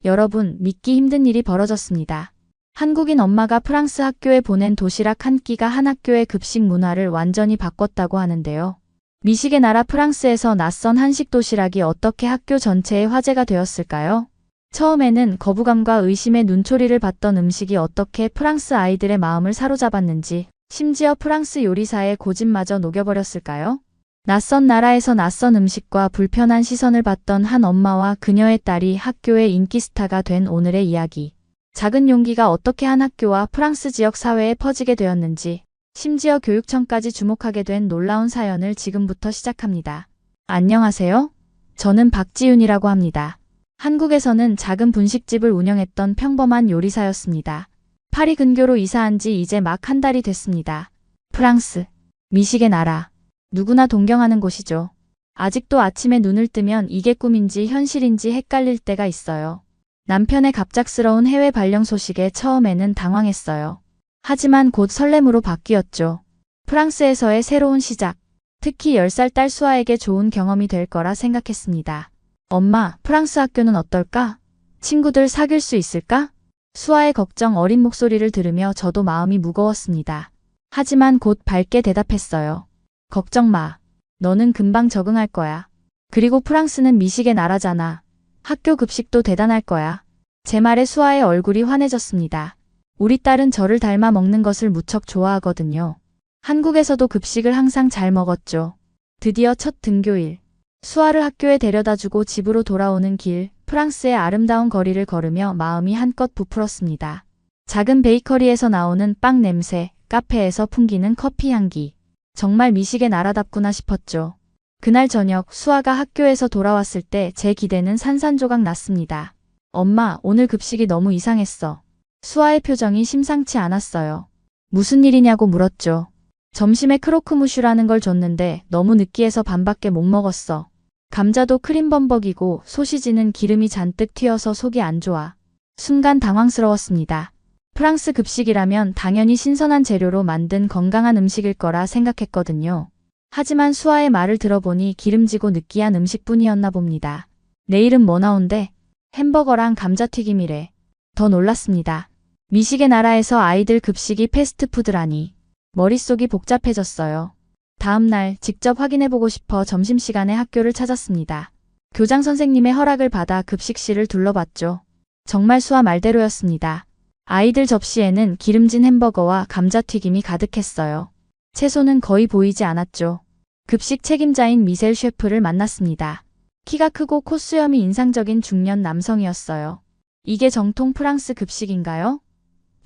여러분, 믿기 힘든 일이 벌어졌습니다. 한국인 엄마가 프랑스 학교에 보낸 도시락 한 끼가 한 학교의 급식 문화를 완전히 바꿨다고 하는데요. 미식의 나라 프랑스에서 낯선 한식 도시락이 어떻게 학교 전체의 화제가 되었을까요? 처음에는 거부감과 의심의 눈초리를 받던 음식이 어떻게 프랑스 아이들의 마음을 사로잡았는지, 심지어 프랑스 요리사의 고집마저 녹여버렸을까요? 낯선 나라에서 낯선 음식과 불편한 시선을 받던 한 엄마와 그녀의 딸이 학교의 인기 스타가 된 오늘의 이야기. 작은 용기가 어떻게 한 학교와 프랑스 지역 사회에 퍼지게 되었는지, 심지어 교육청까지 주목하게 된 놀라운 사연을 지금부터 시작합니다. 안녕하세요. 저는 박지윤이라고 합니다. 한국에서는 작은 분식집을 운영했던 평범한 요리사였습니다. 파리 근교로 이사한 지 이제 막 한 달이 됐습니다. 프랑스, 미식의 나라. 누구나 동경하는 곳이죠. 아직도 아침에 눈을 뜨면 이게 꿈인지 현실인지 헷갈릴 때가 있어요. 남편의 갑작스러운 해외 발령 소식에 처음에는 당황했어요. 하지만 곧 설렘으로 바뀌었죠. 프랑스에서의 새로운 시작. 특히 10살 딸 수아에게 좋은 경험이 될 거라 생각했습니다. 엄마, 프랑스 학교는 어떨까? 친구들 사귈 수 있을까? 수아의 걱정 어린 목소리를 들으며 저도 마음이 무거웠습니다. 하지만 곧 밝게 대답했어요. 걱정 마. 너는 금방 적응할 거야. 그리고 프랑스는 미식의 나라잖아. 학교 급식도 대단할 거야. 제 말에 수아의 얼굴이 환해졌습니다. 우리 딸은 저를 닮아 먹는 것을 무척 좋아하거든요. 한국에서도 급식을 항상 잘 먹었죠. 드디어 첫 등교일. 수아를 학교에 데려다주고 집으로 돌아오는 길, 프랑스의 아름다운 거리를 걸으며 마음이 한껏 부풀었습니다. 작은 베이커리에서 나오는 빵 냄새, 카페에서 풍기는 커피 향기. 정말 미식의 나라답구나 싶었죠. 그날 저녁 수아가 학교에서 돌아왔을 때 제 기대는 산산조각 났습니다. 엄마, 오늘 급식이 너무 이상했어. 수아의 표정이 심상치 않았어요. 무슨 일이냐고 물었죠. 점심에 크로크무슈라는 걸 줬는데 너무 느끼해서 반밖에 못 먹었어. 감자도 크림범벅이고 소시지는 기름이 잔뜩 튀어서 속이 안 좋아. 순간 당황스러웠습니다. 프랑스 급식이라면 당연히 신선한 재료로 만든 건강한 음식일 거라 생각했거든요. 하지만 수아의 말을 들어보니 기름지고 느끼한 음식뿐이었나 봅니다. 내일은 뭐 나온대? 햄버거랑 감자튀김이래. 더 놀랐습니다. 미식의 나라에서 아이들 급식이 패스트푸드라니. 머릿속이 복잡해졌어요. 다음 날 직접 확인해보고 싶어 점심시간에 학교를 찾았습니다. 교장 선생님의 허락을 받아 급식실을 둘러봤죠. 정말 수아 말대로였습니다. 아이들 접시에는 기름진 햄버거와 감자튀김이 가득했어요. 채소는 거의 보이지 않았죠. 급식 책임자인 미셀 셰프를 만났습니다. 키가 크고 콧수염이 인상적인 중년 남성이었어요. 이게 정통 프랑스 급식인가요?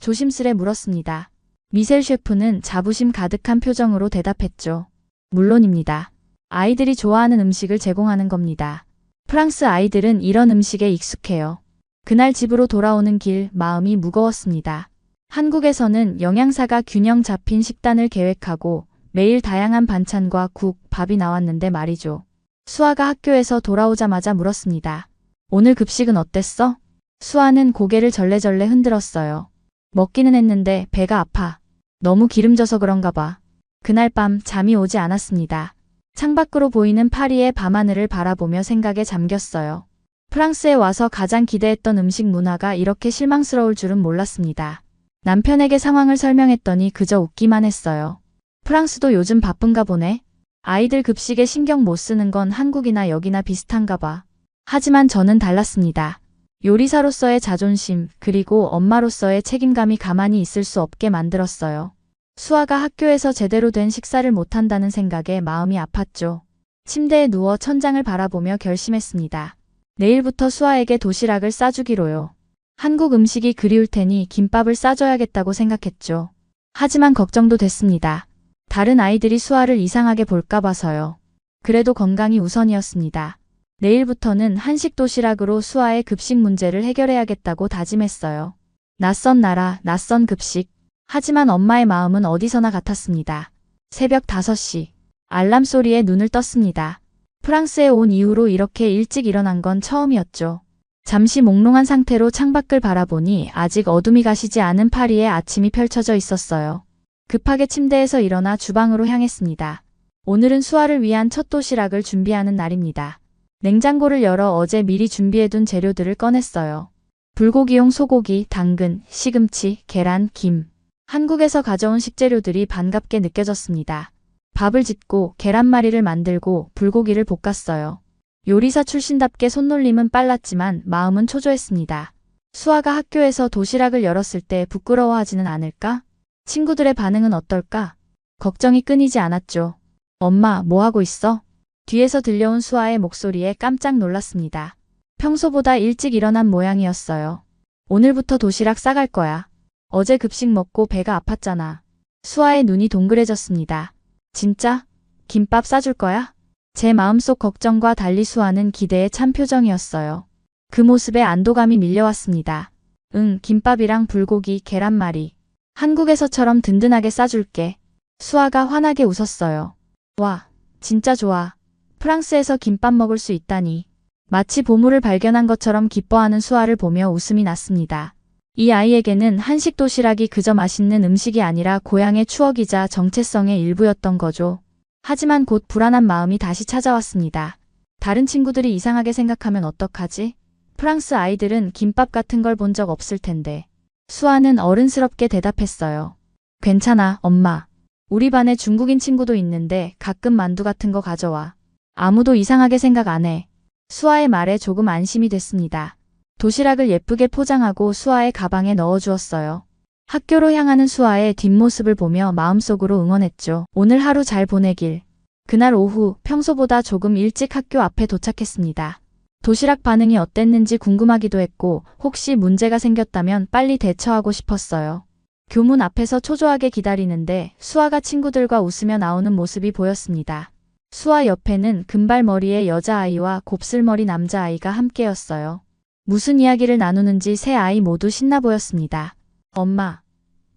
조심스레 물었습니다. 미셀 셰프는 자부심 가득한 표정으로 대답했죠. 물론입니다. 아이들이 좋아하는 음식을 제공하는 겁니다. 프랑스 아이들은 이런 음식에 익숙해요. 그날 집으로 돌아오는 길 마음이 무거웠습니다. 한국에서는 영양사가 균형 잡힌 식단을 계획하고 매일 다양한 반찬과 국, 밥이 나왔는데 말이죠. 수아가 학교에서 돌아오자마자 물었습니다. 오늘 급식은 어땠어? 수아는 고개를 절레절레 흔들었어요. 먹기는 했는데 배가 아파. 너무 기름져서 그런가 봐. 그날 밤 잠이 오지 않았습니다. 창밖으로 보이는 파리의 밤하늘을 바라보며 생각에 잠겼어요. 프랑스에 와서 가장 기대했던 음식 문화가 이렇게 실망스러울 줄은 몰랐습니다. 남편에게 상황을 설명했더니 그저 웃기만 했어요. 프랑스도 요즘 바쁜가 보네. 아이들 급식에 신경 못 쓰는 건 한국이나 여기나 비슷한가 봐. 하지만 저는 달랐습니다. 요리사로서의 자존심, 그리고 엄마로서의 책임감이 가만히 있을 수 없게 만들었어요. 수아가 학교에서 제대로 된 식사를 못한다는 생각에 마음이 아팠죠. 침대에 누워 천장을 바라보며 결심했습니다. 내일부터 수아에게 도시락을 싸주기로요. 한국 음식이 그리울 테니 김밥을 싸줘야겠다고 생각했죠. 하지만 걱정도 됐습니다. 다른 아이들이 수아를 이상하게 볼까 봐서요. 그래도 건강이 우선이었습니다. 내일부터는 한식 도시락으로 수아의 급식 문제를 해결해야겠다고 다짐했어요. 낯선 나라, 낯선 급식. 하지만 엄마의 마음은 어디서나 같았습니다. 새벽 5시. 알람 소리에 눈을 떴습니다. 프랑스에 온 이후로 이렇게 일찍 일어난 건 처음이었죠. 잠시 몽롱한 상태로 창밖을 바라보니 아직 어둠이 가시지 않은 파리의 아침이 펼쳐져 있었어요. 급하게 침대에서 일어나 주방으로 향했습니다. 오늘은 수아를 위한 첫 도시락을 준비하는 날입니다. 냉장고를 열어 어제 미리 준비해둔 재료들을 꺼냈어요. 불고기용 소고기, 당근, 시금치, 계란, 김. 한국에서 가져온 식재료들이 반갑게 느껴졌습니다. 밥을 짓고 계란말이를 만들고 불고기를 볶았어요. 요리사 출신답게 손놀림은 빨랐지만 마음은 초조했습니다. 수아가 학교에서 도시락을 열었을 때 부끄러워하지는 않을까? 친구들의 반응은 어떨까? 걱정이 끊이지 않았죠. 엄마, 뭐 하고 있어? 뒤에서 들려온 수아의 목소리에 깜짝 놀랐습니다. 평소보다 일찍 일어난 모양이었어요. 오늘부터 도시락 싸갈 거야. 어제 급식 먹고 배가 아팠잖아. 수아의 눈이 동그래졌습니다. 진짜? 김밥 싸줄 거야? 제 마음속 걱정과 달리 수아는 기대에 찬 표정이었어요. 그 모습에 안도감이 밀려왔습니다. 응, 김밥이랑 불고기, 계란말이. 한국에서처럼 든든하게 싸줄게. 수아가 환하게 웃었어요. 와, 진짜 좋아. 프랑스에서 김밥 먹을 수 있다니. 마치 보물을 발견한 것처럼 기뻐하는 수아를 보며 웃음이 났습니다. 이 아이에게는 한식 도시락이 그저 맛있는 음식이 아니라 고향의 추억이자 정체성의 일부였던 거죠. 하지만 곧 불안한 마음이 다시 찾아왔습니다. 다른 친구들이 이상하게 생각하면 어떡하지? 프랑스 아이들은 김밥 같은 걸 본 적 없을 텐데. 수아는 어른스럽게 대답했어요. 괜찮아, 엄마. 우리 반에 중국인 친구도 있는데 가끔 만두 같은 거 가져와. 아무도 이상하게 생각 안 해. 수아의 말에 조금 안심이 됐습니다. 도시락을 예쁘게 포장하고 수아의 가방에 넣어주었어요. 학교로 향하는 수아의 뒷모습을 보며 마음속으로 응원했죠. 오늘 하루 잘 보내길. 그날 오후 평소보다 조금 일찍 학교 앞에 도착했습니다. 도시락 반응이 어땠는지 궁금하기도 했고 혹시 문제가 생겼다면 빨리 대처하고 싶었어요. 교문 앞에서 초조하게 기다리는데 수아가 친구들과 웃으며 나오는 모습이 보였습니다. 수아 옆에는 금발머리의 여자아이와 곱슬머리 남자아이가 함께였어요. 무슨 이야기를 나누는지 세 아이 모두 신나 보였습니다. 엄마.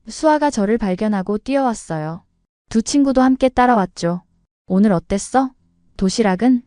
수아가 저를 발견하고 뛰어왔어요. 두 친구도 함께 따라왔죠. 오늘 어땠어? 도시락은?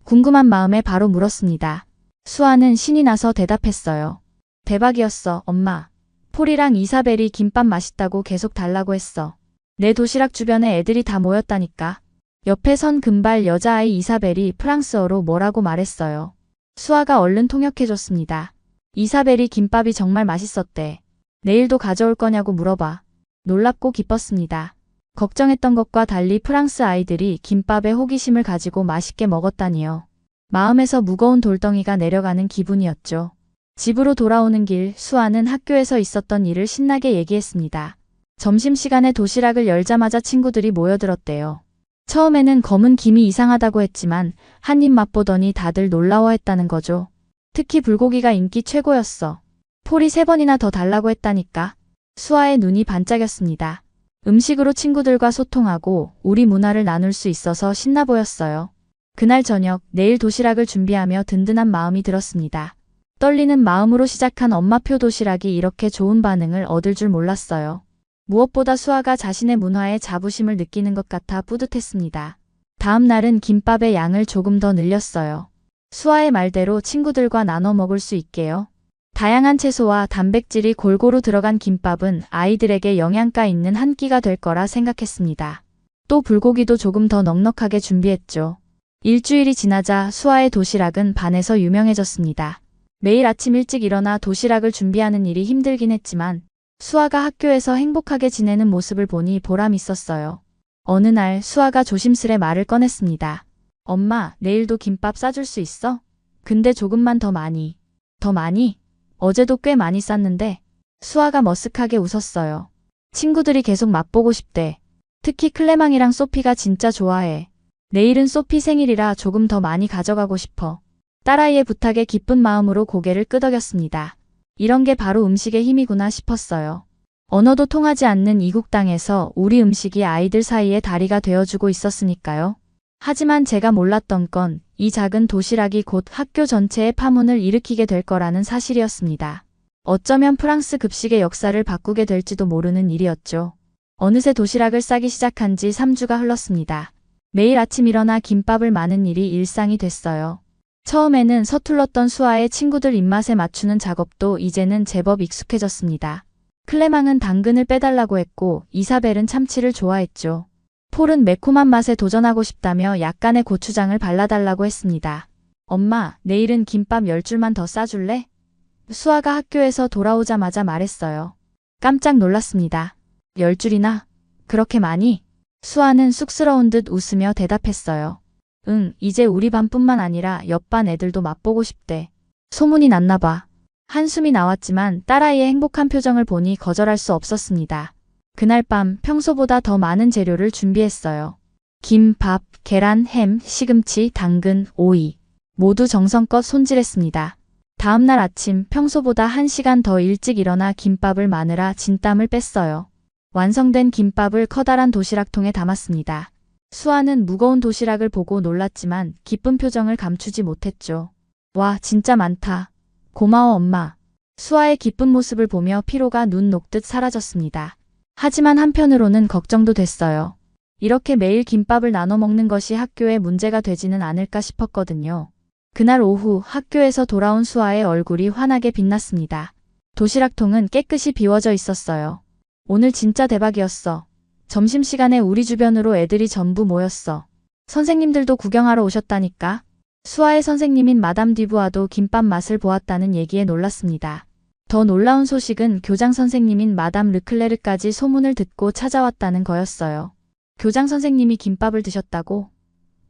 궁금한 마음에 바로 물었습니다. 수아는 신이 나서 대답했어요. 대박이었어, 엄마. 폴이랑 이사벨이 김밥 맛있다고 계속 달라고 했어. 내 도시락 주변에 애들이 다 모였다니까. 옆에 선 금발 여자아이 이사벨이 프랑스어로 뭐라고 말했어요. 수아가 얼른 통역해줬습니다. 이사벨이 김밥이 정말 맛있었대. 내일도 가져올 거냐고 물어봐. 놀랍고 기뻤습니다. 걱정했던 것과 달리 프랑스 아이들이 김밥에 호기심을 가지고 맛있게 먹었다니요. 마음에서 무거운 돌덩이가 내려가는 기분이었죠. 집으로 돌아오는 길 수아는 학교에서 있었던 일을 신나게 얘기했습니다. 점심시간에 도시락을 열자마자 친구들이 모여들었대요. 처음에는 검은 김이 이상하다고 했지만 한 입 맛보더니 다들 놀라워했다는 거죠. 특히 불고기가 인기 최고였어. 폴이 3번이나 더 달라고 했다니까. 수아의 눈이 반짝였습니다. 음식으로 친구들과 소통하고 우리 문화를 나눌 수 있어서 신나 보였어요. 그날 저녁 내일 도시락을 준비하며 든든한 마음이 들었습니다. 떨리는 마음으로 시작한 엄마표 도시락이 이렇게 좋은 반응을 얻을 줄 몰랐어요. 무엇보다 수아가 자신의 문화에 자부심을 느끼는 것 같아 뿌듯했습니다. 다음 날은 김밥의 양을 조금 더 늘렸어요. 수아의 말대로 친구들과 나눠 먹을 수 있게요. 다양한 채소와 단백질이 골고루 들어간 김밥은 아이들에게 영양가 있는 한 끼가 될 거라 생각했습니다. 또 불고기도 조금 더 넉넉하게 준비했죠. 일주일이 지나자 수아의 도시락은 반에서 유명해졌습니다. 매일 아침 일찍 일어나 도시락을 준비하는 일이 힘들긴 했지만 수아가 학교에서 행복하게 지내는 모습을 보니 보람 있었어요. 어느 날 수아가 조심스레 말을 꺼냈습니다. 엄마, 내일도 김밥 싸줄 수 있어? 근데 조금만 더 많이. 더 많이? 어제도 꽤 많이 쌌는데. 수아가 머쓱하게 웃었어요. 친구들이 계속 맛보고 싶대. 특히 클레망이랑 소피가 진짜 좋아해. 내일은 소피 생일이라 조금 더 많이 가져가고 싶어. 딸아이의 부탁에 기쁜 마음으로 고개를 끄덕였습니다. 이런 게 바로 음식의 힘이구나 싶었어요. 언어도 통하지 않는 이국 땅에서 우리 음식이 아이들 사이에 다리가 되어주고 있었으니까요. 하지만 제가 몰랐던 건 이 작은 도시락이 곧 학교 전체의 파문을 일으키게 될 거라는 사실이었습니다. 어쩌면 프랑스 급식의 역사를 바꾸게 될지도 모르는 일이었죠. 어느새 도시락을 싸기 시작한 지 3주가 흘렀습니다. 매일 아침 일어나 김밥을 마는 일이 일상이 됐어요. 처음에는 서툴렀던 수아의 친구들 입맛에 맞추는 작업도 이제는 제법 익숙해졌습니다. 클레망은 당근을 빼달라고 했고 이사벨은 참치를 좋아했죠. 폴은 매콤한 맛에 도전하고 싶다며 약간의 고추장을 발라달라고 했습니다. 엄마, 내일은 김밥 10줄만 더 싸줄래? 수아가 학교에서 돌아오자마자 말했어요. 깜짝 놀랐습니다. 10줄이나? 그렇게 많이? 수아는 쑥스러운 듯 웃으며 대답했어요. 응, 이제 우리 반뿐만 아니라 옆반 애들도 맛보고 싶대. 소문이 났나 봐. 한숨이 나왔지만 딸아이의 행복한 표정을 보니 거절할 수 없었습니다. 그날 밤 평소보다 더 많은 재료를 준비했어요. 김, 밥, 계란, 햄, 시금치, 당근, 오이. 모두 정성껏 손질했습니다. 다음날 아침 평소보다 1시간 더 일찍 일어나 김밥을 마느라 진땀을 뺐어요. 완성된 김밥을 커다란 도시락통에 담았습니다. 수아는 무거운 도시락을 보고 놀랐지만 기쁜 표정을 감추지 못했죠. 와, 진짜 많다. 고마워, 엄마. 수아의 기쁜 모습을 보며 피로가 눈 녹듯 사라졌습니다. 하지만 한편으로는 걱정도 됐어요. 이렇게 매일 김밥을 나눠 먹는 것이 학교에 문제가 되지는 않을까 싶었거든요. 그날 오후 학교에서 돌아온 수아의 얼굴이 환하게 빛났습니다. 도시락통은 깨끗이 비워져 있었어요. 오늘 진짜 대박이었어. 점심시간에 우리 주변으로 애들이 전부 모였어. 선생님들도 구경하러 오셨다니까. 수아의 선생님인 마담 듀부아도 김밥 맛을 보았다는 얘기에 놀랐습니다. 더 놀라운 소식은 교장 선생님인 마담 르클레르까지 소문을 듣고 찾아왔다는 거였어요. 교장 선생님이 김밥을 드셨다고?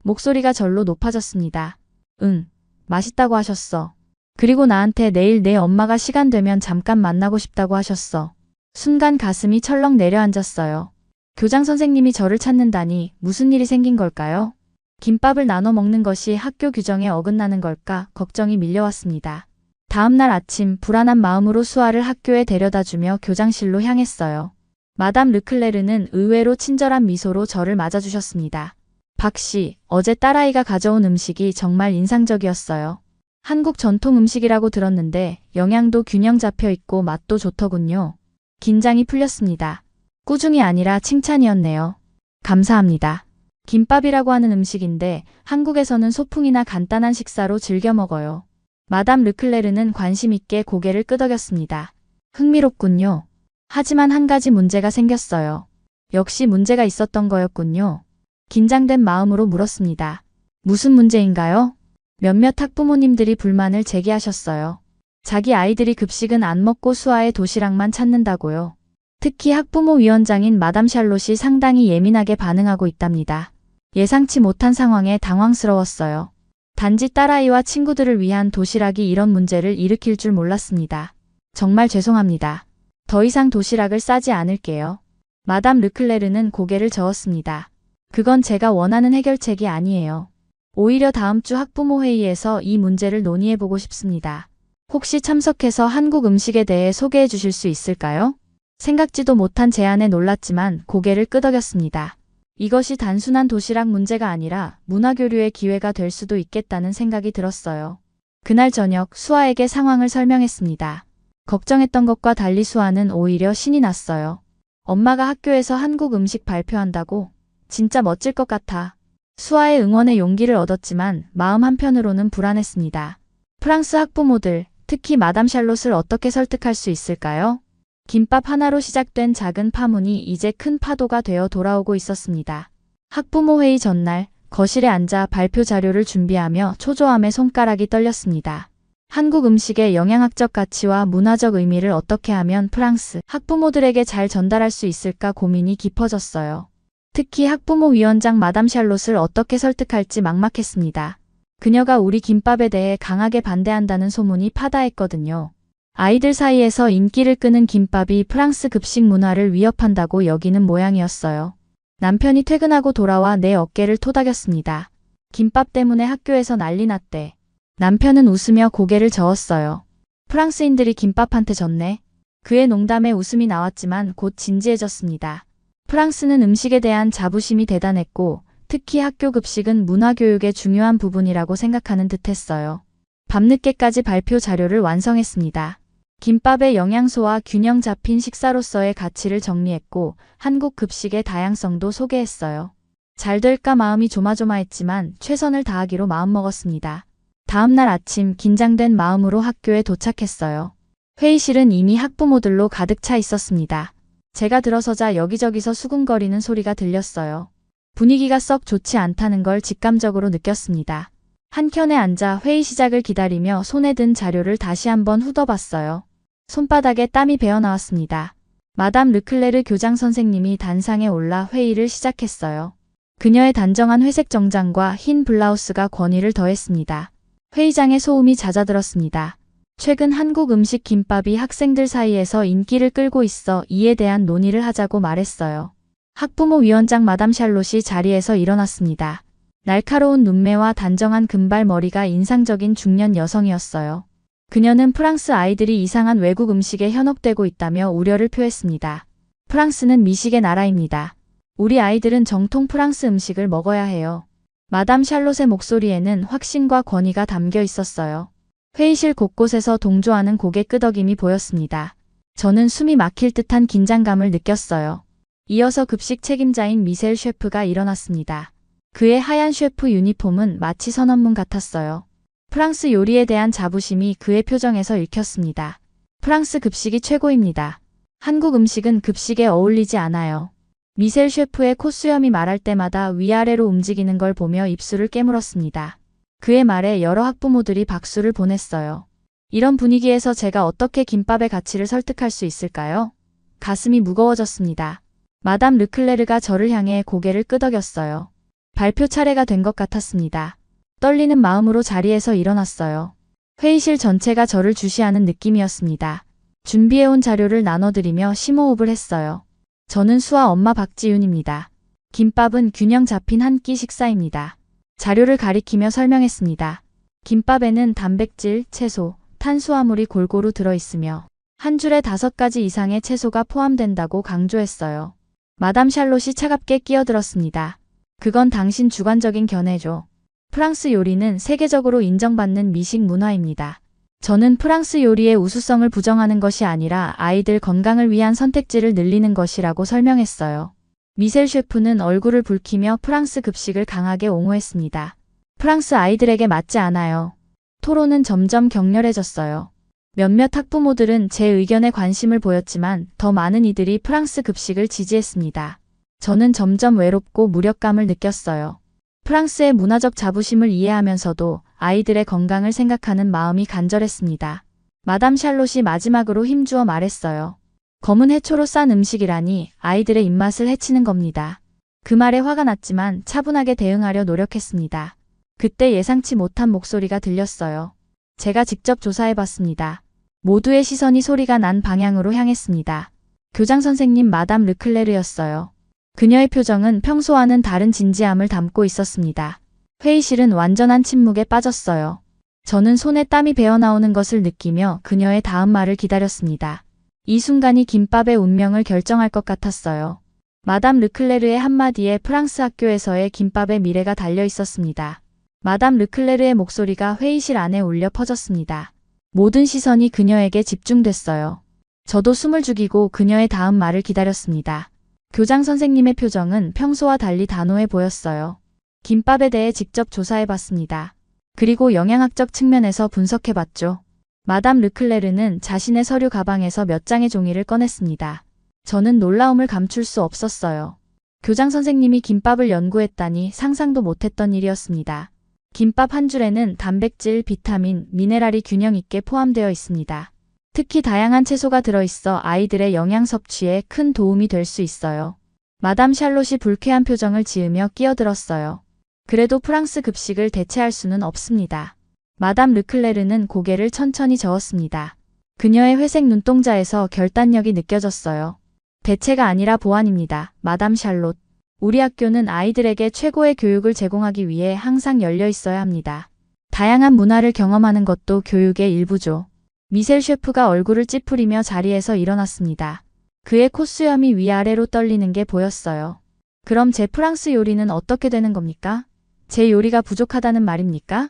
목소리가 절로 높아졌습니다. 응, 맛있다고 하셨어. 그리고 나한테 내일 내 엄마가 시간 되면 잠깐 만나고 싶다고 하셨어. 순간 가슴이 철렁 내려앉았어요. 교장 선생님이 저를 찾는다니 무슨 일이 생긴 걸까요? 김밥을 나눠 먹는 것이 학교 규정에 어긋나는 걸까 걱정이 밀려왔습니다. 다음날 아침 불안한 마음으로 수아를 학교에 데려다주며 교장실로 향했어요. 마담 르클레르는 의외로 친절한 미소로 저를 맞아주셨습니다. 박 씨, 어제 딸아이가 가져온 음식이 정말 인상적이었어요. 한국 전통 음식이라고 들었는데 영양도 균형 잡혀 있고 맛도 좋더군요. 긴장이 풀렸습니다. 꾸중이 아니라 칭찬이었네요. 감사합니다. 김밥이라고 하는 음식인데 한국에서는 소풍이나 간단한 식사로 즐겨 먹어요. 마담 르클레르는 관심 있게 고개를 끄덕였습니다. 흥미롭군요. 하지만 한 가지 문제가 생겼어요. 역시 문제가 있었던 거였군요. 긴장된 마음으로 물었습니다. 무슨 문제인가요? 몇몇 학부모님들이 불만을 제기하셨어요. 자기 아이들이 급식은 안 먹고 수아의 도시락만 찾는다고요. 특히 학부모위원장인 마담 샬롯이 상당히 예민하게 반응하고 있답니다. 예상치 못한 상황에 당황스러웠어요. 단지 딸아이와 친구들을 위한 도시락이 이런 문제를 일으킬 줄 몰랐습니다. 정말 죄송합니다. 더 이상 도시락을 싸지 않을게요. 마담 르클레르는 고개를 저었습니다. 그건 제가 원하는 해결책이 아니에요. 오히려 다음 주 학부모 회의에서 이 문제를 논의해보고 싶습니다. 혹시 참석해서 한국 음식에 대해 소개해 주실 수 있을까요? 생각지도 못한 제안에 놀랐지만 고개를 끄덕였습니다. 이것이 단순한 도시락 문제가 아니라 문화교류의 기회가 될 수도 있겠다는 생각이 들었어요. 그날 저녁 수아에게 상황을 설명했습니다. 걱정했던 것과 달리 수아는 오히려 신이 났어요. 엄마가 학교에서 한국 음식 발표한다고? 진짜 멋질 것 같아. 수아의 응원에 용기를 얻었지만 마음 한편으로는 불안했습니다. 프랑스 학부모들, 특히 마담 샬롯을 어떻게 설득할 수 있을까요? 김밥 하나로 시작된 작은 파문이 이제 큰 파도가 되어 돌아오고 있었습니다. 학부모 회의 전날 거실에 앉아 발표 자료를 준비하며 초조함에 손가락이 떨렸습니다. 한국 음식의 영양학적 가치와 문화적 의미를 어떻게 하면 프랑스 학부모들에게 잘 전달할 수 있을까 고민이 깊어졌어요. 특히 학부모위원장 마담 샬롯을 어떻게 설득할지 막막했습니다. 그녀가 우리 김밥에 대해 강하게 반대한다는 소문이 파다했거든요. 아이들 사이에서 인기를 끄는 김밥이 프랑스 급식 문화를 위협한다고 여기는 모양이었어요. 남편이 퇴근하고 돌아와 내 어깨를 토닥였습니다. 김밥 때문에 학교에서 난리 났대. 남편은 웃으며 고개를 저었어요. 프랑스인들이 김밥한테 졌네. 그의 농담에 웃음이 나왔지만 곧 진지해졌습니다. 프랑스는 음식에 대한 자부심이 대단했고 특히 학교 급식은 문화교육의 중요한 부분이라고 생각하는 듯했어요. 밤늦게까지 발표 자료를 완성했습니다. 김밥의 영양소와 균형 잡힌 식사로서의 가치를 정리했고 한국 급식의 다양성도 소개했어요. 잘 될까 마음이 조마조마했지만 최선을 다하기로 마음먹었습니다. 다음날 아침 긴장된 마음으로 학교에 도착했어요. 회의실은 이미 학부모들로 가득 차 있었습니다. 제가 들어서자 여기저기서 수군거리는 소리가 들렸어요. 분위기가 썩 좋지 않다는 걸 직감적으로 느꼈습니다. 한켠에 앉아 회의 시작을 기다리며 손에 든 자료를 다시 한번 훑어봤어요. 손바닥에 땀이 배어 나왔습니다. 마담 르클레르 교장 선생님이 단상에 올라 회의를 시작했어요. 그녀의 단정한 회색 정장과 흰 블라우스가 권위를 더했습니다. 회의장에 소음이 잦아들었습니다. 최근 한국 음식 김밥이 학생들 사이에서 인기를 끌고 있어 이에 대한 논의를 하자고 말했어요. 학부모 위원장 마담 샬롯이 자리에서 일어났습니다. 날카로운 눈매와 단정한 금발머리가 인상적인 중년 여성이었어요. 그녀는 프랑스 아이들이 이상한 외국 음식에 현혹되고 있다며 우려를 표했습니다. 프랑스는 미식의 나라입니다. 우리 아이들은 정통 프랑스 음식을 먹어야 해요. 마담 샬롯의 목소리에는 확신과 권위가 담겨 있었어요. 회의실 곳곳에서 동조하는 고개 끄덕임이 보였습니다. 저는 숨이 막힐 듯한 긴장감을 느꼈어요. 이어서 급식 책임자인 미셀 셰프가 일어났습니다. 그의 하얀 셰프 유니폼은 마치 선언문 같았어요. 프랑스 요리에 대한 자부심이 그의 표정에서 읽혔습니다. 프랑스 급식이 최고입니다. 한국 음식은 급식에 어울리지 않아요. 미셀 셰프의 콧수염이 말할 때마다 위아래로 움직이는 걸 보며 입술을 깨물었습니다. 그의 말에 여러 학부모들이 박수를 보냈어요. 이런 분위기에서 제가 어떻게 김밥의 가치를 설득할 수 있을까요? 가슴이 무거워졌습니다. 마담 르클레르가 저를 향해 고개를 끄덕였어요. 발표 차례가 된 것 같았습니다. 떨리는 마음으로 자리에서 일어났어요. 회의실 전체가 저를 주시하는 느낌이었습니다. 준비해온 자료를 나눠드리며 심호흡을 했어요. 저는 수아 엄마 박지윤입니다. 김밥은 균형 잡힌 한 끼 식사입니다. 자료를 가리키며 설명했습니다. 김밥에는 단백질, 채소, 탄수화물이 골고루 들어있으며 한 줄에 5가지 이상의 채소가 포함된다고 강조했어요. 마담 샬롯이 차갑게 끼어들었습니다. 그건 당신 주관적인 견해죠. 프랑스 요리는 세계적으로 인정받는 미식 문화입니다. 저는 프랑스 요리의 우수성을 부정하는 것이 아니라 아이들 건강을 위한 선택지를 늘리는 것이라고 설명했어요. 미셀 셰프는 얼굴을 붉히며 프랑스 급식을 강하게 옹호했습니다. 프랑스 아이들에게 맞지 않아요. 토론은 점점 격렬해졌어요. 몇몇 학부모들은 제 의견에 관심을 보였지만 더 많은 이들이 프랑스 급식을 지지했습니다. 저는 점점 외롭고 무력감을 느꼈어요. 프랑스의 문화적 자부심을 이해하면서도 아이들의 건강을 생각하는 마음이 간절했습니다. 마담 샬롯이 마지막으로 힘주어 말했어요. 검은 해초로 싼 음식이라니 아이들의 입맛을 해치는 겁니다. 그 말에 화가 났지만 차분하게 대응하려 노력했습니다. 그때 예상치 못한 목소리가 들렸어요. 제가 직접 조사해봤습니다. 모두의 시선이 소리가 난 방향으로 향했습니다. 교장 선생님 마담 르클레르였어요. 그녀의 표정은 평소와는 다른 진지함을 담고 있었습니다. 회의실은 완전한 침묵에 빠졌어요. 저는 손에 땀이 배어나오는 것을 느끼며 그녀의 다음 말을 기다렸습니다. 이 순간이 김밥의 운명을 결정할 것 같았어요. 마담 르클레르의 한마디에 프랑스 학교에서의 김밥의 미래가 달려 있었습니다. 마담 르클레르의 목소리가 회의실 안에 울려 퍼졌습니다. 모든 시선이 그녀에게 집중됐어요. 저도 숨을 죽이고 그녀의 다음 말을 기다렸습니다. 교장 선생님의 표정은 평소와 달리 단호해 보였어요. 김밥에 대해 직접 조사해봤습니다. 그리고 영양학적 측면에서 분석해봤죠. 마담 르클레르는 자신의 서류 가방에서 몇 장의 종이를 꺼냈습니다. 저는 놀라움을 감출 수 없었어요. 교장 선생님이 김밥을 연구했다니 상상도 못했던 일이었습니다. 김밥 한 줄에는 단백질, 비타민, 미네랄이 균형 있게 포함되어 있습니다. 특히 다양한 채소가 들어있어 아이들의 영양 섭취에 큰 도움이 될 수 있어요. 마담 샬롯이 불쾌한 표정을 지으며 끼어들었어요. 그래도 프랑스 급식을 대체할 수는 없습니다. 마담 르클레르는 고개를 천천히 저었습니다. 그녀의 회색 눈동자에서 결단력이 느껴졌어요. 대체가 아니라 보완입니다. 마담 샬롯. 우리 학교는 아이들에게 최고의 교육을 제공하기 위해 항상 열려 있어야 합니다. 다양한 문화를 경험하는 것도 교육의 일부죠. 미셀 셰프가 얼굴을 찌푸리며 자리에서 일어났습니다. 그의 콧수염이 위아래로 떨리는 게 보였어요. 그럼 제 프랑스 요리는 어떻게 되는 겁니까? 제 요리가 부족하다는 말입니까?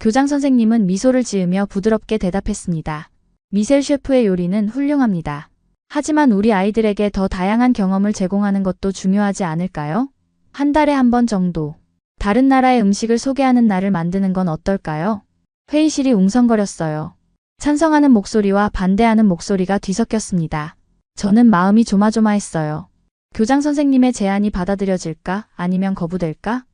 교장 선생님은 미소를 지으며 부드럽게 대답했습니다. 미셀 셰프의 요리는 훌륭합니다. 하지만 우리 아이들에게 더 다양한 경험을 제공하는 것도 중요하지 않을까요? 한 달에 한 번 정도. 다른 나라의 음식을 소개하는 날을 만드는 건 어떨까요? 회의실이 웅성거렸어요. 찬성하는 목소리와 반대하는 목소리가 뒤섞였습니다. 저는 마음이 조마조마했어요. 교장 선생님의 제안이 받아들여질까? 아니면 거부될까?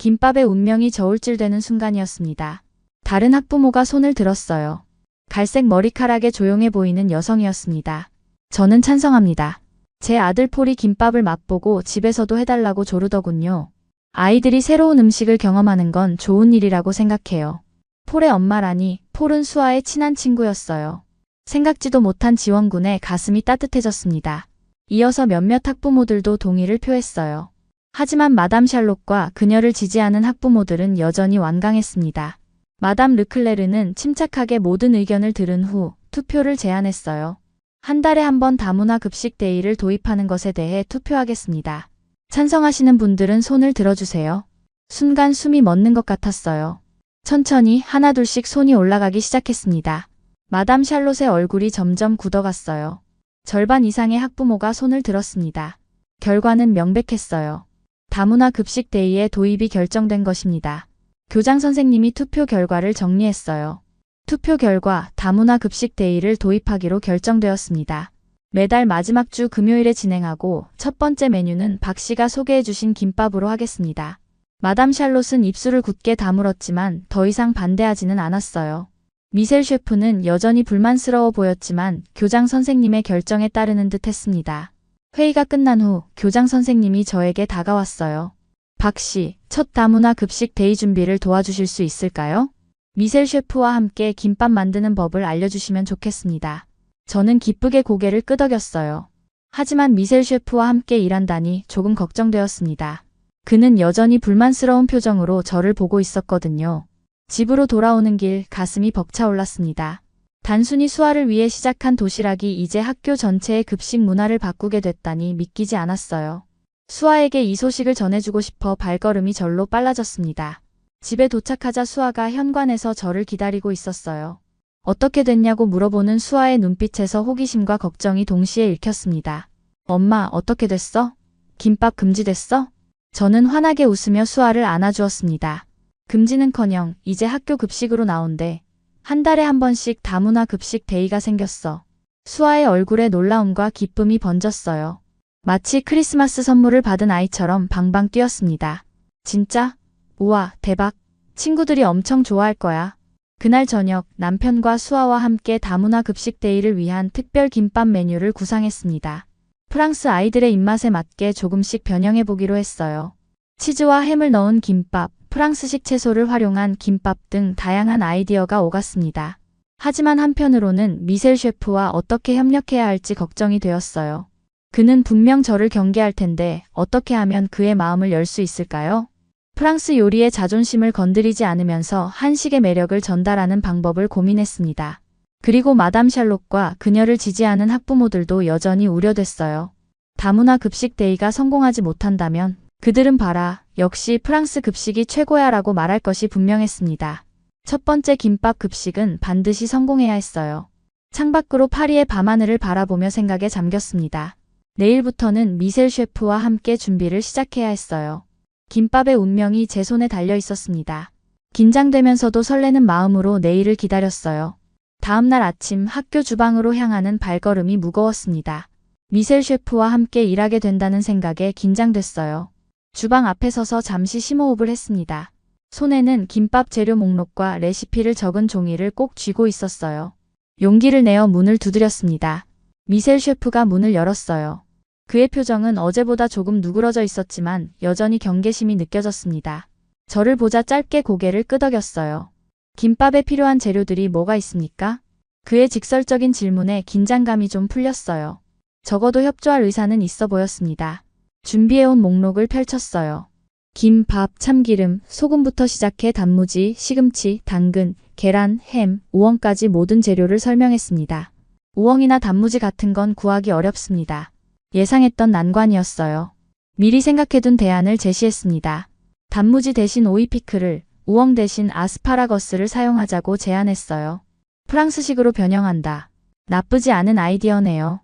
김밥의 운명이 저울질되는 순간이었습니다. 다른 학부모가 손을 들었어요. 갈색 머리카락에 조용해 보이는 여성이었습니다. 저는 찬성합니다. 제 아들 폴이 김밥을 맛보고 집에서도 해달라고 조르더군요. 아이들이 새로운 음식을 경험하는 건 좋은 일이라고 생각해요. 폴의 엄마라니 폴은 수아의 친한 친구였어요. 생각지도 못한 지원군에 가슴이 따뜻해졌습니다. 이어서 몇몇 학부모들도 동의를 표했어요. 하지만 마담 샬롯과 그녀를 지지하는 학부모들은 여전히 완강했습니다. 마담 르클레르는 침착하게 모든 의견을 들은 후 투표를 제안했어요. 한 달에 한 번 다문화 급식 데이를 도입하는 것에 대해 투표하겠습니다. 찬성하시는 분들은 손을 들어주세요. 순간 숨이 멎는 것 같았어요. 천천히 하나둘씩 손이 올라가기 시작했습니다. 마담 샬롯의 얼굴이 점점 굳어갔어요. 절반 이상의 학부모가 손을 들었습니다. 결과는 명백했어요. 다문화 급식 데이의 도입이 결정된 것입니다. 교장 선생님이 투표 결과를 정리했어요. 투표 결과 다문화 급식 데이를 도입하기로 결정되었습니다. 매달 마지막 주 금요일에 진행하고 첫 번째 메뉴는 박 씨가 소개해 주신 김밥으로 하겠습니다. 마담 샬롯은 입술을 굳게 다물었지만 더 이상 반대하지는 않았어요. 미셀 셰프는 여전히 불만스러워 보였지만 교장 선생님의 결정에 따르는 듯 했습니다. 회의가 끝난 후 교장 선생님이 저에게 다가왔어요. 박 씨, 첫 다문화 급식 데이 준비를 도와주실 수 있을까요? 미셀 셰프와 함께 김밥 만드는 법을 알려주시면 좋겠습니다. 저는 기쁘게 고개를 끄덕였어요. 하지만 미셀 셰프와 함께 일한다니 조금 걱정되었습니다. 그는 여전히 불만스러운 표정으로 저를 보고 있었거든요. 집으로 돌아오는 길 가슴이 벅차올랐습니다. 단순히 수아를 위해 시작한 도시락이 이제 학교 전체의 급식 문화를 바꾸게 됐다니 믿기지 않았어요. 수아에게 이 소식을 전해주고 싶어 발걸음이 절로 빨라졌습니다. 집에 도착하자 수아가 현관에서 저를 기다리고 있었어요. 어떻게 됐냐고 물어보는 수아의 눈빛에서 호기심과 걱정이 동시에 읽혔습니다. 엄마, 어떻게 됐어? 김밥 금지됐어? 저는 환하게 웃으며 수아를 안아주었습니다. 금지는커녕 이제 학교 급식으로 나온대. 한 달에 한 번씩 다문화 급식 데이가 생겼어. 수아의 얼굴에 놀라움과 기쁨이 번졌어요. 마치 크리스마스 선물을 받은 아이처럼 방방 뛰었습니다. 진짜? 우와, 대박. 친구들이 엄청 좋아할 거야. 그날 저녁 남편과 수아와 함께 다문화 급식 데이를 위한 특별 김밥 메뉴를 구상했습니다. 프랑스 아이들의 입맛에 맞게 조금씩 변형해 보기로 했어요. 치즈와 햄을 넣은 김밥, 프랑스식 채소를 활용한 김밥 등 다양한 아이디어가 오갔습니다. 하지만 한편으로는 미셀 셰프와 어떻게 협력해야 할지 걱정이 되었어요. 그는 분명 저를 경계할 텐데 어떻게 하면 그의 마음을 열 수 있을까요? 프랑스 요리의 자존심을 건드리지 않으면서 한식의 매력을 전달하는 방법을 고민했습니다. 그리고 마담 샬롯과 그녀를 지지하는 학부모들도 여전히 우려됐어요. 다문화 급식 데이가 성공하지 못한다면 그들은 봐라, 역시 프랑스 급식이 최고야 라고 말할 것이 분명했습니다. 첫 번째 김밥 급식은 반드시 성공해야 했어요. 창밖으로 파리의 밤하늘을 바라보며 생각에 잠겼습니다. 내일부터는 미셀 셰프와 함께 준비를 시작해야 했어요. 김밥의 운명이 제 손에 달려 있었습니다. 긴장되면서도 설레는 마음으로 내일을 기다렸어요. 다음날 아침 학교 주방으로 향하는 발걸음이 무거웠습니다. 미셀 셰프와 함께 일하게 된다는 생각에 긴장됐어요. 주방 앞에 서서 잠시 심호흡을 했습니다. 손에는 김밥 재료 목록과 레시피를 적은 종이를 꼭 쥐고 있었어요. 용기를 내어 문을 두드렸습니다. 미셀 셰프가 문을 열었어요. 그의 표정은 어제보다 조금 누그러져 있었지만 여전히 경계심이 느껴졌습니다. 저를 보자 짧게 고개를 끄덕였어요. 김밥에 필요한 재료들이 뭐가 있습니까? 그의 직설적인 질문에 긴장감이 좀 풀렸어요. 적어도 협조할 의사는 있어 보였습니다. 준비해온 목록을 펼쳤어요. 김, 밥, 참기름, 소금부터 시작해 단무지, 시금치, 당근, 계란, 햄, 우엉까지 모든 재료를 설명했습니다. 우엉이나 단무지 같은 건 구하기 어렵습니다. 예상했던 난관이었어요. 미리 생각해둔 대안을 제시했습니다. 단무지 대신 오이 피클을, 우엉 대신 아스파라거스를 사용하자고 제안했어요. 프랑스식으로 변형한다. 나쁘지 않은 아이디어네요.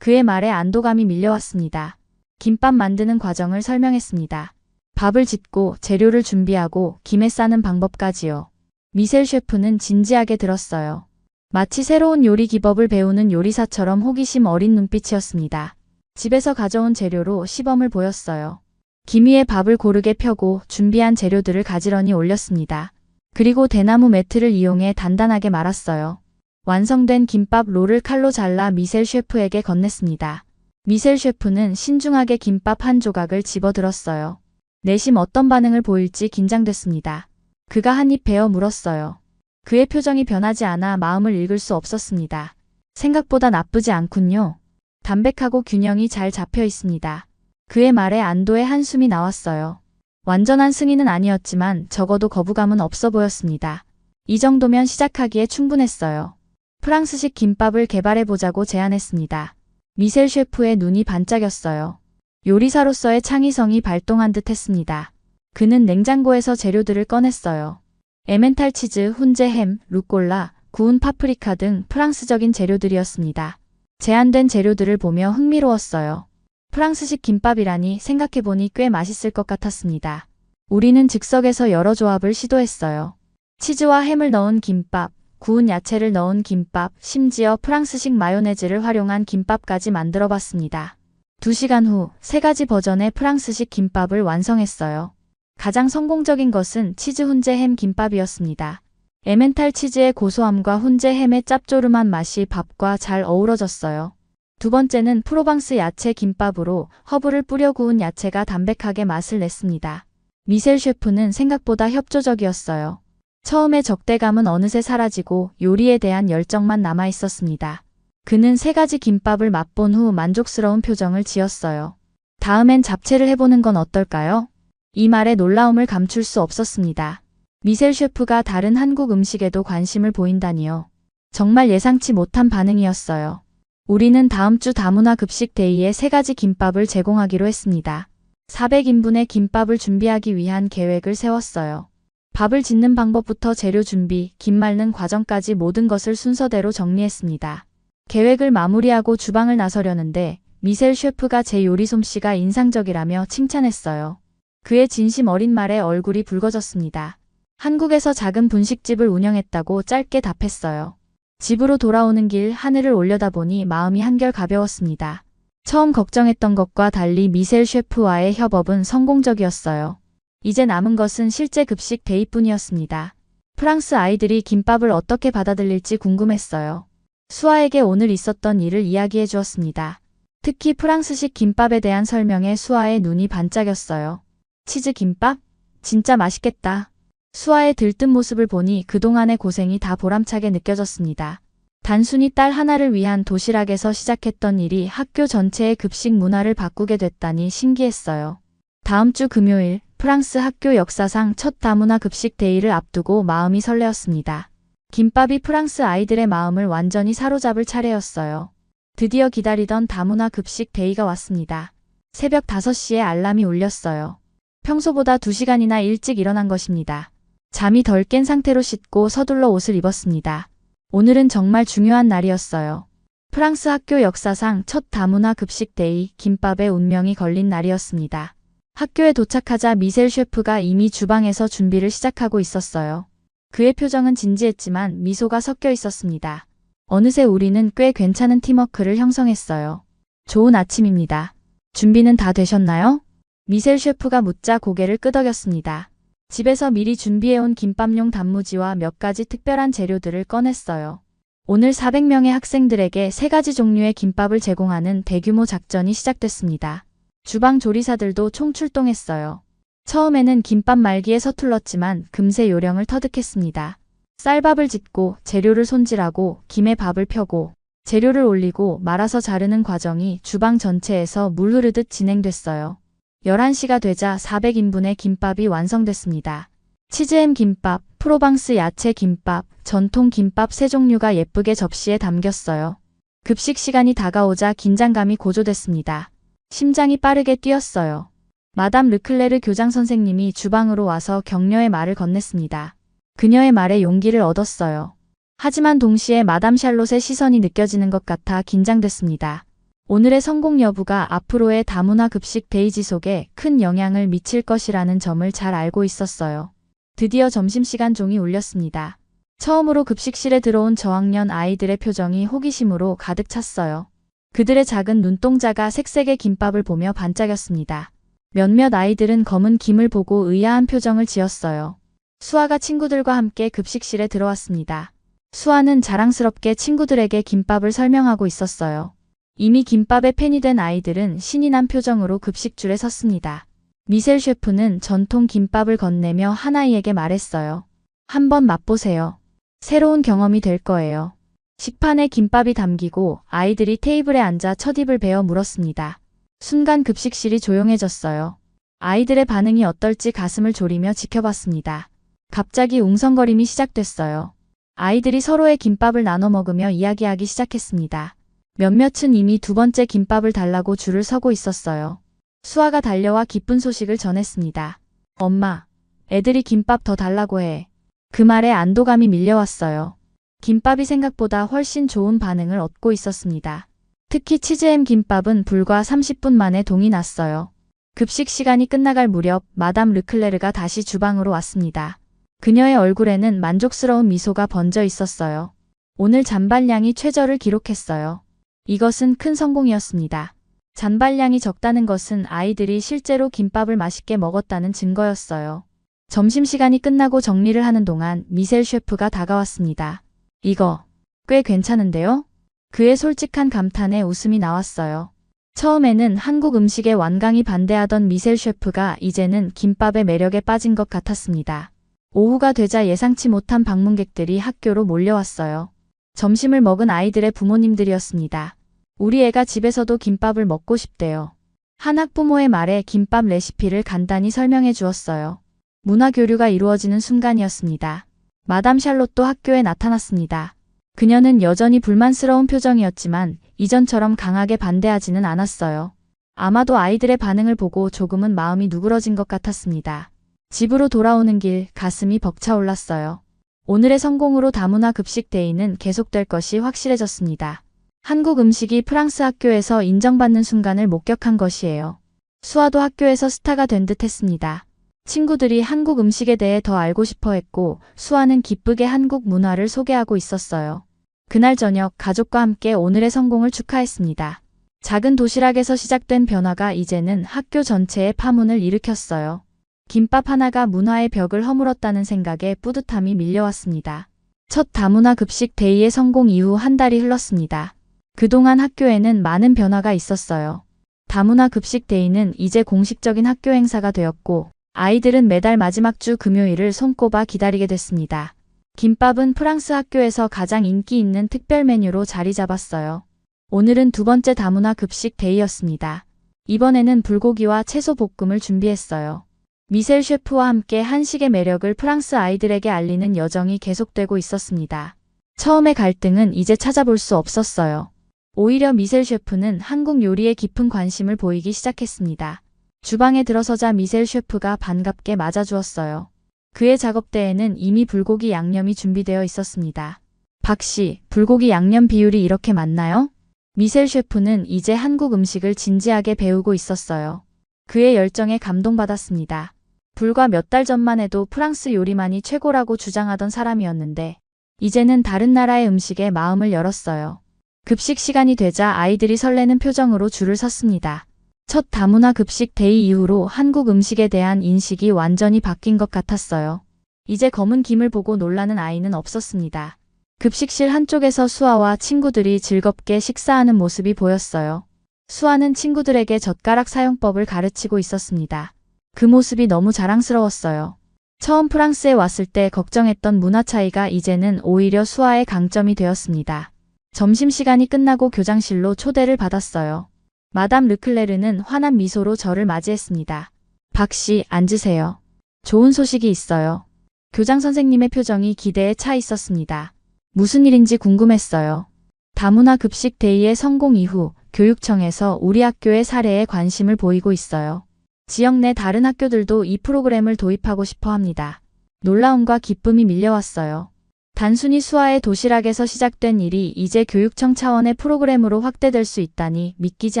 그의 말에 안도감이 밀려왔습니다. 김밥 만드는 과정을 설명했습니다. 밥을 짓고 재료를 준비하고 김에 싸는 방법까지요. 미셀 셰프는 진지하게 들었어요. 마치 새로운 요리 기법을 배우는 요리사처럼 호기심 어린 눈빛이었습니다. 집에서 가져온 재료로 시범을 보였어요. 김 위에 밥을 고르게 펴고 준비한 재료들을 가지런히 올렸습니다. 그리고 대나무 매트를 이용해 단단하게 말았어요. 완성된 김밥 롤을 칼로 잘라 미셀 셰프에게 건넸습니다. 미셀 셰프는 신중하게 김밥 한 조각을 집어들었어요. 내심 어떤 반응을 보일지 긴장됐습니다. 그가 한 입 베어 물었어요. 그의 표정이 변하지 않아 마음을 읽을 수 없었습니다. 생각보다 나쁘지 않군요. 담백하고 균형이 잘 잡혀 있습니다. 그의 말에 안도의 한숨이 나왔어요. 완전한 승인은 아니었지만 적어도 거부감은 없어 보였습니다. 이 정도면 시작하기에 충분했어요. 프랑스식 김밥을 개발해보자고 제안했습니다. 미셀 셰프의 눈이 반짝였어요. 요리사로서의 창의성이 발동한 듯 했습니다. 그는 냉장고에서 재료들을 꺼냈어요. 에멘탈 치즈, 훈제 햄, 루꼴라, 구운 파프리카 등 프랑스적인 재료들이었습니다. 제한된 재료들을 보며 흥미로웠어요. 프랑스식 김밥이라니 생각해보니 꽤 맛있을 것 같았습니다. 우리는 즉석에서 여러 조합을 시도했어요. 치즈와 햄을 넣은 김밥, 구운 야채를 넣은 김밥, 심지어 프랑스식 마요네즈를 활용한 김밥까지 만들어봤습니다. 2시간 후 3가지 버전의 프랑스식 김밥을 완성했어요. 가장 성공적인 것은 치즈 훈제 햄 김밥이었습니다. 에멘탈 치즈의 고소함과 훈제 햄의 짭조름한 맛이 밥과 잘 어우러졌어요. 두 번째는 프로방스 야채 김밥으로 허브를 뿌려 구운 야채가 담백하게 맛을 냈습니다. 미셀 셰프는 생각보다 협조적이었어요. 처음에 적대감은 어느새 사라지고 요리에 대한 열정만 남아 있었습니다. 그는 3가지 김밥을 맛본 후 만족스러운 표정을 지었어요. 다음엔 잡채를 해보는 건 어떨까요? 이 말에 놀라움을 감출 수 없었습니다. 미셀 셰프가 다른 한국 음식에도 관심을 보인다니요. 정말 예상치 못한 반응이었어요. 우리는 다음 주 다문화 급식 데이에 3가지 김밥을 제공하기로 했습니다. 400인분의 김밥을 준비하기 위한 계획을 세웠어요. 밥을 짓는 방법부터 재료 준비, 김 말는 과정까지 모든 것을 순서대로 정리했습니다. 계획을 마무리하고 주방을 나서려는데 미셀 셰프가 제 요리 솜씨가 인상적이라며 칭찬했어요. 그의 진심 어린 말에 얼굴이 붉어졌습니다. 한국에서 작은 분식집을 운영했다고 짧게 답했어요. 집으로 돌아오는 길 하늘을 올려다보니 마음이 한결 가벼웠습니다. 처음 걱정했던 것과 달리 미셀 셰프와의 협업은 성공적이었어요. 이제 남은 것은 실제 급식 데이뿐이었습니다. 프랑스 아이들이 김밥을 어떻게 받아들일지 궁금했어요. 수아에게 오늘 있었던 일을 이야기해 주었습니다. 특히 프랑스식 김밥에 대한 설명에 수아의 눈이 반짝였어요. 치즈 김밥? 진짜 맛있겠다. 수아의 들뜬 모습을 보니 그동안의 고생이 다 보람차게 느껴졌습니다. 단순히 딸 하나를 위한 도시락에서 시작했던 일이 학교 전체의 급식 문화를 바꾸게 됐다니 신기했어요. 다음 주 금요일 프랑스 학교 역사상 첫 다문화 급식 데이를 앞두고 마음이 설레었습니다. 김밥이 프랑스 아이들의 마음을 완전히 사로잡을 차례였어요. 드디어 기다리던 다문화 급식 데이가 왔습니다. 새벽 5시에 알람이 울렸어요. 평소보다 2시간이나 일찍 일어난 것입니다. 잠이 덜 깬 상태로 씻고 서둘러 옷을 입었습니다. 오늘은 정말 중요한 날이었어요. 프랑스 학교 역사상 첫 다문화 급식 데이, 김밥의 운명이 걸린 날이었습니다. 학교에 도착하자 미셀 셰프가 이미 주방에서 준비를 시작하고 있었어요. 그의 표정은 진지했지만 미소가 섞여 있었습니다. 어느새 우리는 꽤 괜찮은 팀워크를 형성했어요. 좋은 아침입니다. 준비는 다 되셨나요? 미셀 셰프가 묻자 고개를 끄덕였습니다. 집에서 미리 준비해온 김밥용 단무지와 몇 가지 특별한 재료들을 꺼냈어요. 오늘 400명의 학생들에게 3가지 종류의 김밥을 제공하는 대규모 작전이 시작됐습니다. 주방 조리사들도 총출동했어요. 처음에는 김밥 말기에 서툴렀지만 금세 요령을 터득했습니다. 쌀밥을 짓고 재료를 손질하고 김에 밥을 펴고 재료를 올리고 말아서 자르는 과정이 주방 전체에서 물 흐르듯 진행됐어요. 11시가 되자 400인분의 김밥이 완성됐습니다. 치즈햄 김밥, 프로방스 야채 김밥, 전통 김밥 3종류가 예쁘게 접시에 담겼어요. 급식 시간이 다가오자 긴장감이 고조됐습니다. 심장이 빠르게 뛰었어요. 마담 르클레르 교장 선생님이 주방으로 와서 격려의 말을 건넸습니다. 그녀의 말에 용기를 얻었어요. 하지만 동시에 마담 샬롯의 시선이 느껴지는 것 같아 긴장됐습니다. 오늘의 성공 여부가 앞으로의 다문화 급식 데이 지속에 큰 영향을 미칠 것이라는 점을 잘 알고 있었어요. 드디어 점심시간 종이 울렸습니다. 처음으로 급식실에 들어온 저학년 아이들의 표정이 호기심으로 가득 찼어요. 그들의 작은 눈동자가 색색의 김밥을 보며 반짝였습니다. 몇몇 아이들은 검은 김을 보고 의아한 표정을 지었어요. 수아가 친구들과 함께 급식실에 들어왔습니다. 수아는 자랑스럽게 친구들에게 김밥을 설명하고 있었어요. 이미 김밥에 팬이 된 아이들은 신이 난 표정으로 급식줄에 섰습니다. 미셀 셰프는 전통 김밥을 건네며 한 아이에게 말했어요. 한번 맛보세요. 새로운 경험이 될 거예요. 식판에 김밥이 담기고 아이들이 테이블에 앉아 첫입을 베어 물었습니다. 순간 급식실이 조용해졌어요. 아이들의 반응이 어떨지 가슴을 졸이며 지켜봤습니다. 갑자기 웅성거림이 시작됐어요. 아이들이 서로의 김밥을 나눠 먹으며 이야기하기 시작했습니다. 몇몇은 이미 두 번째 김밥을 달라고 줄을 서고 있었어요. 수아가 달려와 기쁜 소식을 전했습니다. 엄마, 애들이 김밥 더 달라고 해. 그 말에 안도감이 밀려왔어요. 김밥이 생각보다 훨씬 좋은 반응을 얻고 있었습니다. 특히 치즈햄 김밥은 불과 30분 만에 동이 났어요. 급식 시간이 끝나갈 무렵 마담 르클레르가 다시 주방으로 왔습니다. 그녀의 얼굴에는 만족스러운 미소가 번져 있었어요. 오늘 잔반량이 최저를 기록했어요. 이것은 큰 성공이었습니다. 잔반량이 적다는 것은 아이들이 실제로 김밥을 맛있게 먹었다는 증거였어요. 점심시간이 끝나고 정리를 하는 동안 미셀 셰프가 다가왔습니다. 이거 꽤 괜찮은데요? 그의 솔직한 감탄에 웃음이 나왔어요. 처음에는 한국 음식에 완강히 반대하던 미셀 셰프가 이제는 김밥의 매력에 빠진 것 같았습니다. 오후가 되자 예상치 못한 방문객들이 학교로 몰려왔어요. 점심을 먹은 아이들의 부모님들이었습니다. 우리 애가 집에서도 김밥을 먹고 싶대요. 한 학부모의 말에 김밥 레시피를 간단히 설명해 주었어요. 문화 교류가 이루어지는 순간이었습니다. 마담 샬롯도 학교에 나타났습니다. 그녀는 여전히 불만스러운 표정이었지만 이전처럼 강하게 반대하지는 않았어요. 아마도 아이들의 반응을 보고 조금은 마음이 누그러진 것 같았습니다. 집으로 돌아오는 길 가슴이 벅차올랐어요. 오늘의 성공으로 다문화 급식 데이는 계속될 것이 확실해졌습니다. 한국 음식이 프랑스 학교에서 인정받는 순간을 목격한 것이에요. 수아도 학교에서 스타가 된 듯 했습니다. 친구들이 한국 음식에 대해 더 알고 싶어 했고 수아는 기쁘게 한국 문화를 소개하고 있었어요. 그날 저녁 가족과 함께 오늘의 성공을 축하했습니다. 작은 도시락에서 시작된 변화가 이제는 학교 전체에 파문을 일으켰어요. 김밥 하나가 문화의 벽을 허물었다는 생각에 뿌듯함이 밀려왔습니다. 첫 다문화 급식 데이의 성공 이후 한 달이 흘렀습니다. 그동안 학교에는 많은 변화가 있었어요. 다문화 급식 데이는 이제 공식적인 학교 행사가 되었고 아이들은 매달 마지막 주 금요일을 손꼽아 기다리게 됐습니다. 김밥은 프랑스 학교에서 가장 인기 있는 특별 메뉴로 자리 잡았어요. 오늘은 두 번째 다문화 급식 데이였습니다. 이번에는 불고기와 채소 볶음을 준비했어요. 미셀 셰프와 함께 한식의 매력을 프랑스 아이들에게 알리는 여정이 계속되고 있었습니다. 처음의 갈등은 이제 찾아볼 수 없었어요. 오히려 미셀 셰프는 한국 요리에 깊은 관심을 보이기 시작했습니다. 주방에 들어서자 미셀 셰프가 반갑게 맞아주었어요. 그의 작업대에는 이미 불고기 양념이 준비되어 있었습니다. 박 씨, 불고기 양념 비율이 이렇게 맞나요? 미셀 셰프는 이제 한국 음식을 진지하게 배우고 있었어요. 그의 열정에 감동받았습니다. 불과 몇 달 전만 해도 프랑스 요리만이 최고라고 주장하던 사람이었는데 이제는 다른 나라의 음식에 마음을 열었어요. 급식 시간이 되자 아이들이 설레는 표정으로 줄을 섰습니다. 첫 다문화 급식 데이 이후로 한국 음식에 대한 인식이 완전히 바뀐 것 같았어요. 이제 검은 김을 보고 놀라는 아이는 없었습니다. 급식실 한쪽에서 수아와 친구들이 즐겁게 식사하는 모습이 보였어요. 수아는 친구들에게 젓가락 사용법을 가르치고 있었습니다. 그 모습이 너무 자랑스러웠어요. 처음 프랑스에 왔을 때 걱정했던 문화 차이가 이제는 오히려 수아의 강점이 되었습니다. 점심시간이 끝나고 교장실로 초대를 받았어요. 마담 르클레르는 환한 미소로 저를 맞이했습니다. 박 씨, 앉으세요. 좋은 소식이 있어요. 교장 선생님의 표정이 기대에 차 있었습니다. 무슨 일인지 궁금했어요. 다문화 급식 데이의 성공 이후 교육청에서 우리 학교의 사례에 관심을 보이고 있어요. 지역 내 다른 학교들도 이 프로그램을 도입하고 싶어 합니다. 놀라움과 기쁨이 밀려왔어요. 단순히 수아의 도시락에서 시작된 일이 이제 교육청 차원의 프로그램으로 확대될 수 있다니 믿기지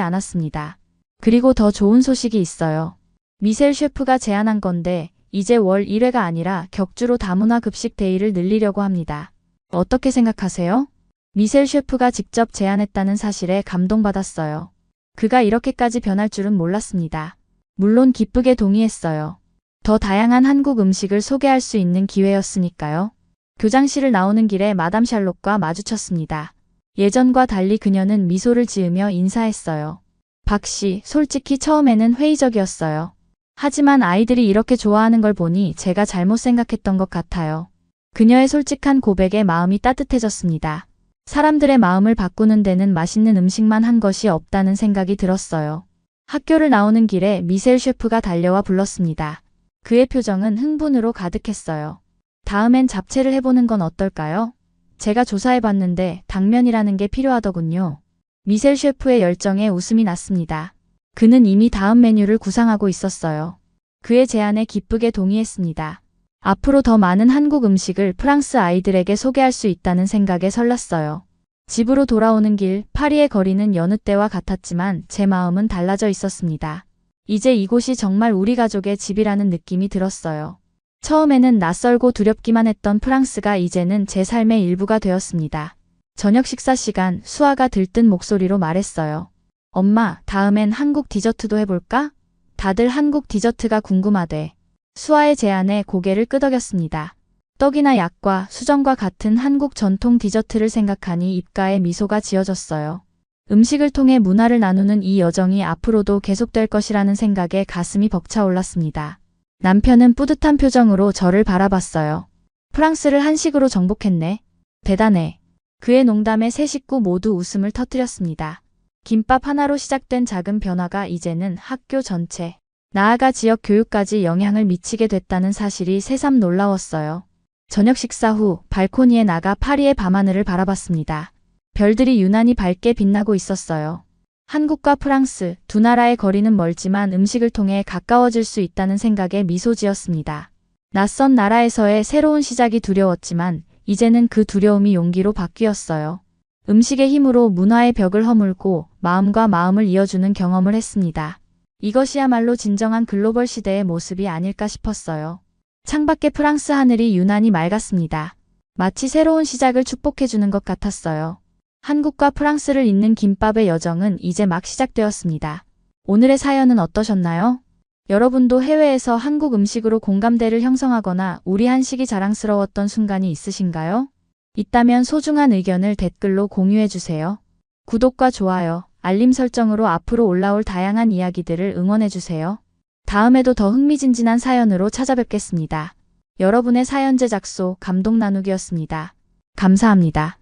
않았습니다. 그리고 더 좋은 소식이 있어요. 미셀 셰프가 제안한 건데 이제 월 1회가 아니라 격주로 다문화 급식 데이를 늘리려고 합니다. 어떻게 생각하세요? 미셀 셰프가 직접 제안했다는 사실에 감동받았어요. 그가 이렇게까지 변할 줄은 몰랐습니다. 물론 기쁘게 동의했어요. 더 다양한 한국 음식을 소개할 수 있는 기회였으니까요. 교장실을 나오는 길에 마담 샬롯과 마주쳤습니다. 예전과 달리 그녀는 미소를 지으며 인사했어요. 박 씨, 솔직히 처음에는 회의적이었어요. 하지만 아이들이 이렇게 좋아하는 걸 보니 제가 잘못 생각했던 것 같아요. 그녀의 솔직한 고백에 마음이 따뜻해졌습니다. 사람들의 마음을 바꾸는 데는 맛있는 음식만 한 것이 없다는 생각이 들었어요. 학교를 나오는 길에 미셀 셰프가 달려와 불렀습니다. 그의 표정은 흥분으로 가득했어요. 다음엔 잡채를 해보는 건 어떨까요? 제가 조사해봤는데 당면이라는 게 필요하더군요. 미셀 셰프의 열정에 웃음이 났습니다. 그는 이미 다음 메뉴를 구상하고 있었어요. 그의 제안에 기쁘게 동의했습니다. 앞으로 더 많은 한국 음식을 프랑스 아이들에게 소개할 수 있다는 생각에 설렜어요. 집으로 돌아오는 길, 파리의 거리는 여느 때와 같았지만 제 마음은 달라져 있었습니다. 이제 이곳이 정말 우리 가족의 집이라는 느낌이 들었어요. 처음에는 낯설고 두렵기만 했던 프랑스가 이제는 제 삶의 일부가 되었습니다. 저녁 식사 시간, 수아가 들뜬 목소리로 말했어요. 엄마, 다음엔 한국 디저트도 해볼까? 다들 한국 디저트가 궁금하대. 수아의 제안에 고개를 끄덕였습니다. 떡이나 약과 수정과 같은 한국 전통 디저트를 생각하니 입가에 미소가 지어졌어요. 음식을 통해 문화를 나누는 이 여정이 앞으로도 계속될 것이라는 생각에 가슴이 벅차올랐습니다. 남편은 뿌듯한 표정으로 저를 바라봤어요. 프랑스를 한식으로 정복했네. 대단해. 그의 농담에 세 식구 모두 웃음을 터뜨렸습니다. 김밥 하나로 시작된 작은 변화가 이제는 학교 전체, 나아가 지역 교육까지 영향을 미치게 됐다는 사실이 새삼 놀라웠어요. 저녁 식사 후 발코니에 나가 파리의 밤하늘을 바라봤습니다. 별들이 유난히 밝게 빛나고 있었어요. 한국과 프랑스 두 나라의 거리는 멀지만 음식을 통해 가까워질 수 있다는 생각에 미소 지었습니다. 낯선 나라에서의 새로운 시작이 두려웠지만 이제는 그 두려움이 용기로 바뀌었어요. 음식의 힘으로 문화의 벽을 허물고 마음과 마음을 이어주는 경험을 했습니다. 이것이야말로 진정한 글로벌 시대의 모습이 아닐까 싶었어요. 창밖의 프랑스 하늘이 유난히 맑았습니다. 마치 새로운 시작을 축복해주는 것 같았어요. 한국과 프랑스를 잇는 김밥의 여정은 이제 막 시작되었습니다. 오늘의 사연은 어떠셨나요? 여러분도 해외에서 한국 음식으로 공감대를 형성하거나 우리 한식이 자랑스러웠던 순간이 있으신가요? 있다면 소중한 의견을 댓글로 공유해주세요. 구독과 좋아요, 알림 설정으로 앞으로 올라올 다양한 이야기들을 응원해주세요. 다음에도 더 흥미진진한 사연으로 찾아뵙겠습니다. 여러분의 사연 제작소 감동 나누기였습니다. 감사합니다.